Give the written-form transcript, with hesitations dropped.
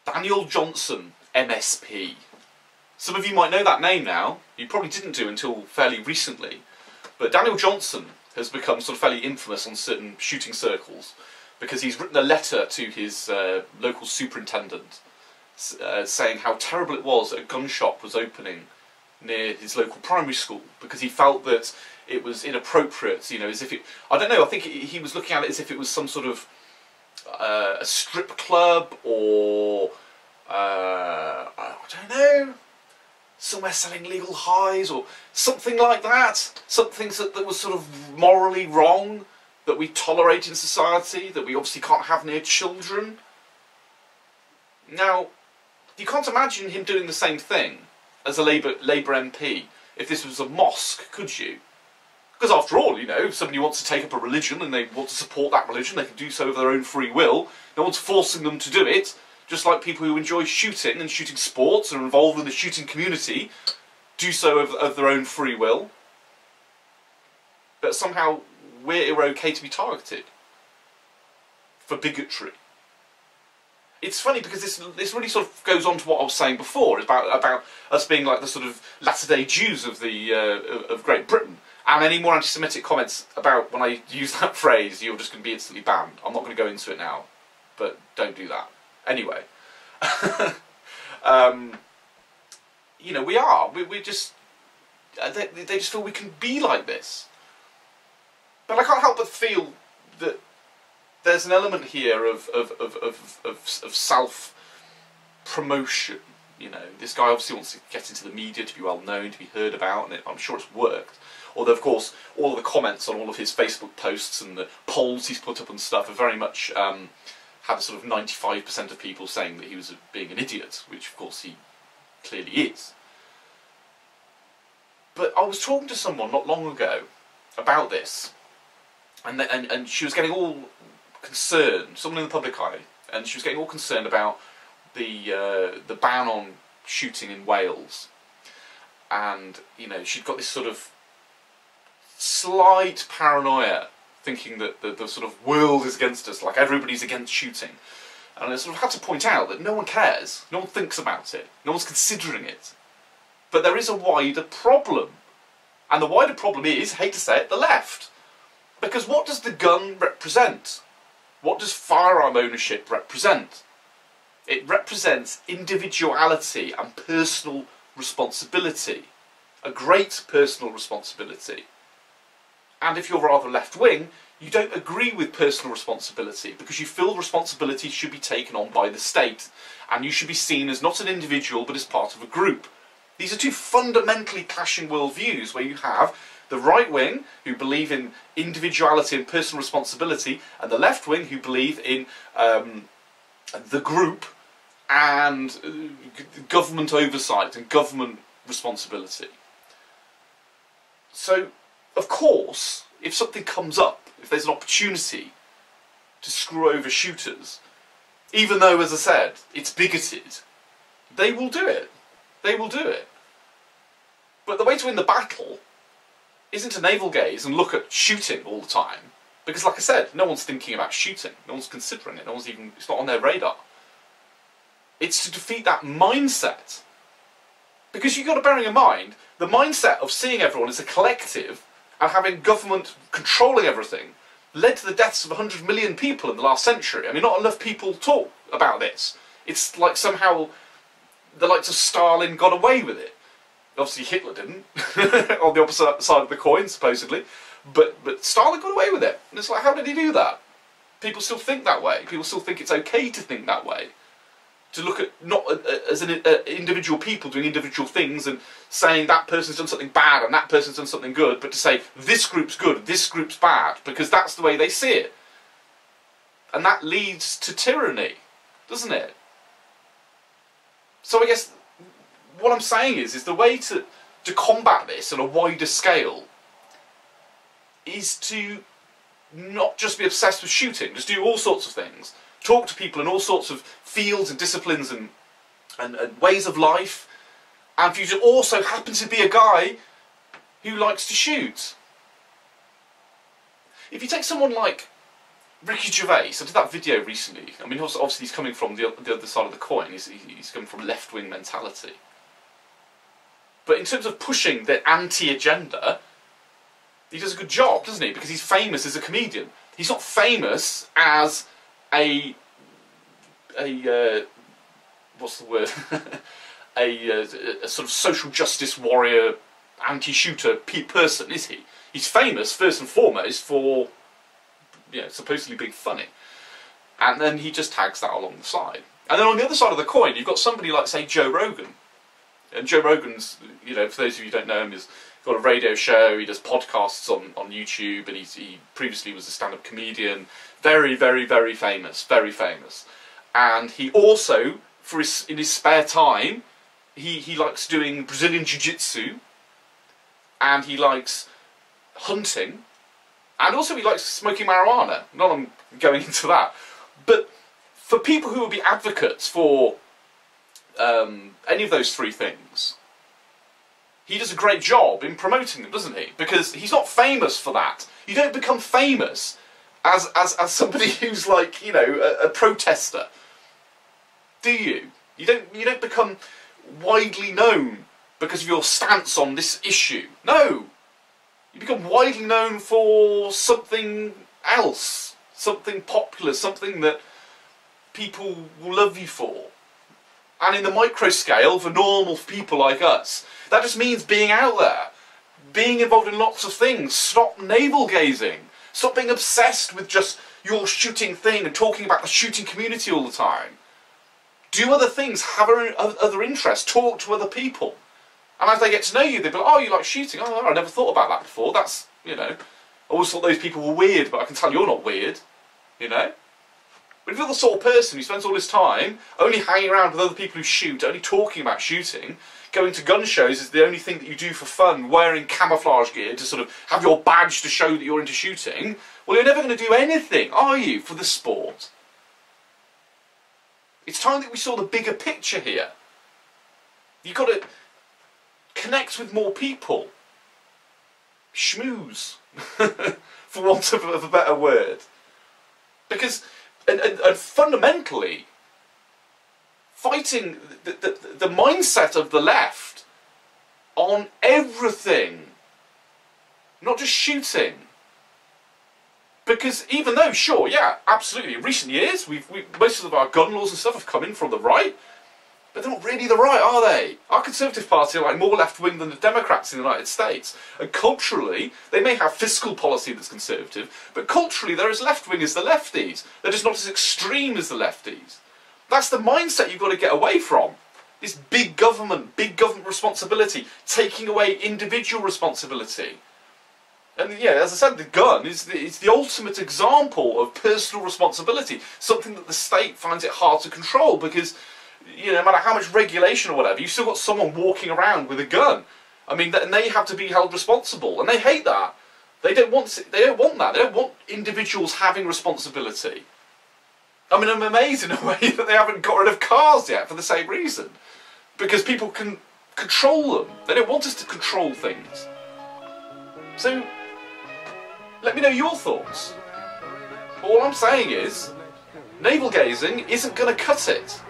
Daniel Johnson MSP. Some of you might know that name now. You probably didn't do until fairly recently. But Daniel Johnson has become sort of fairly infamous on certain shooting circles because he's written a letter to his local superintendent saying how terrible it was that a gun shop was opening near his local primary school because he felt that it was inappropriate, you know, as if it... I don't know, I think he was looking at it as if it was some sort of a strip club or... I don't know, somewhere selling legal highs or something like that. Something that was sort of morally wrong, that we tolerate in society, that we obviously can't have near children. Now, you can't imagine him doing the same thing as a Labour MP if this was a mosque, could you? Because after all, you know, if somebody wants to take up a religion and they want to support that religion, they can do so of their own free will. No one's forcing them to do it. Just like people who enjoy shooting and shooting sports and are involved in the shooting community do so of their own free will. But somehow we're okay to be targeted for bigotry. It's funny because this really sort of goes on to what I was saying before about us being like the sort of latter-day Jews of of Great Britain. And any more anti-Semitic comments about when I use that phrase, you're just going to be instantly banned. I'm not going to go into it now, but don't do that. Anyway, you know, we just, they just feel we can be like this. But I can't help but feel that there's an element here of self-promotion. You know, this guy obviously wants to get into the media, to be well known, to be heard about, and I'm sure it's worked. Although, of course, all of the comments on all of his Facebook posts and the polls he's put up and stuff are very much had a sort of 95% of people saying that he was being an idiot, which, of course, he clearly is. But I was talking to someone not long ago about this, and she was getting all concerned, someone in the public eye, and she was getting all concerned about the ban on shooting in Wales. And, you know, she'd got this sort of slight paranoia, thinking that the sort of world is against us, like everybody's against shooting. And I sort of had to point out that no one cares, no one thinks about it, no one's considering it. But there is a wider problem. And the wider problem is, hate to say it, the left. Because what does the gun represent? What does firearm ownership represent? It represents individuality and personal responsibility. A great personal responsibility. And if you're rather left-wing, you don't agree with personal responsibility because you feel responsibility should be taken on by the state and you should be seen as not an individual but as part of a group. These are two fundamentally clashing worldviews where you have the right wing who believe in individuality and personal responsibility and the left wing who believe in the group and government oversight and government responsibility. So, of course, if something comes up, if there's an opportunity to screw over shooters, even though, as I said, it's bigoted, they will do it. They will do it. But the way to win the battle isn't to navel gaze and look at shooting all the time, because, like I said, no one's thinking about shooting. No one's considering it. No one's even, it's not on their radar. It's to defeat that mindset. Because you've got to bear in mind, the mindset of seeing everyone as a collective and having government controlling everything led to the deaths of 100 million people in the last century. I mean, not enough people talk about this. It's like somehow the likes of Stalin got away with it. Obviously Hitler didn't, on the opposite side of the coin, supposedly. But Stalin got away with it. And it's like, how did he do that? People still think that way. People still think it's okay to think that way. To look at, not as an individual people doing individual things and saying that person's done something bad and that person's done something good, but to say this group's good, this group's bad, because that's the way they see it. And that leads to tyranny, doesn't it? So I guess what I'm saying is the way to combat this on a wider scale is to not just be obsessed with shooting, just do all sorts of things. Talk to people in all sorts of fields and disciplines and ways of life, and if you just also happen to be a guy who likes to shoot. If you take someone like Ricky Gervais, I did that video recently. I mean, obviously he's coming from the other side of the coin. He's coming from left-wing mentality. But in terms of pushing the anti-agenda, he does a good job, doesn't he? Because he's famous as a comedian. He's not famous as a what's the word? a sort of social justice warrior, anti-shooter person, is he? He's famous first and foremost for, you know, supposedly being funny, and then he just tags that along the side. And then on the other side of the coin, you've got somebody like, say, Joe Rogan. And Joe Rogan's, you know, for those of you who don't know him, he's got a radio show, he does podcasts on YouTube, and he previously was a stand-up comedian. Very, very, very famous, very famous. And he also, in his spare time, he likes doing Brazilian Jiu-Jitsu, and he likes hunting, and also he likes smoking marijuana. Not I'm going into that. But for people who would be advocates for any of those three things, he does a great job in promoting them, doesn't he? Because he's not famous for that. You don't become famous as somebody who's like, you know, a protester, do you? You don't become widely known because of your stance on this issue. No, you become widely known for something else, something popular, something that people will love you for. And in the micro scale, for normal people like us, that just means being out there, being involved in lots of things. Stop navel gazing. Stop being obsessed with just your shooting thing and talking about the shooting community all the time. Do other things, have other interests, talk to other people. And as they get to know you, they'll be like, oh, you like shooting? Oh, I never thought about that before. That's, you know, I always thought those people were weird, but I can tell you're not weird, you know? But if you're the sort of person who spends all his time only hanging around with other people who shoot, only talking about shooting, going to gun shows is the only thing that you do for fun, wearing camouflage gear to sort of have your badge to show that you're into shooting, well, you're never going to do anything, are you, for the sport? It's time that we saw the bigger picture here. You've got to connect with more people. Schmooze, for want of a better word. Because, and fundamentally, fighting the mindset of the left on everything, not just shooting. Because even though, sure, yeah, absolutely, in recent years, most of our gun laws and stuff have come in from the right, but they're not really the right, are they? Our Conservative Party are like more left-wing than the Democrats in the United States. And culturally, they may have fiscal policy that's conservative, but culturally they're as left-wing as the lefties. They're just not as extreme as the lefties. That's the mindset you've got to get away from. This big government responsibility, taking away individual responsibility. And yeah, as I said, the gun is the ultimate example of personal responsibility, something that the state finds it hard to control because, you know, no matter how much regulation or whatever, you've still got someone walking around with a gun. I mean, and they have to be held responsible, and they hate that. They don't want that. They don't want individuals having responsibility. I mean, I'm amazed in a way that they haven't got rid of cars yet for the same reason, because people can control them. They don't want us to control things. So, let me know your thoughts. All I'm saying is, navel gazing isn't going to cut it.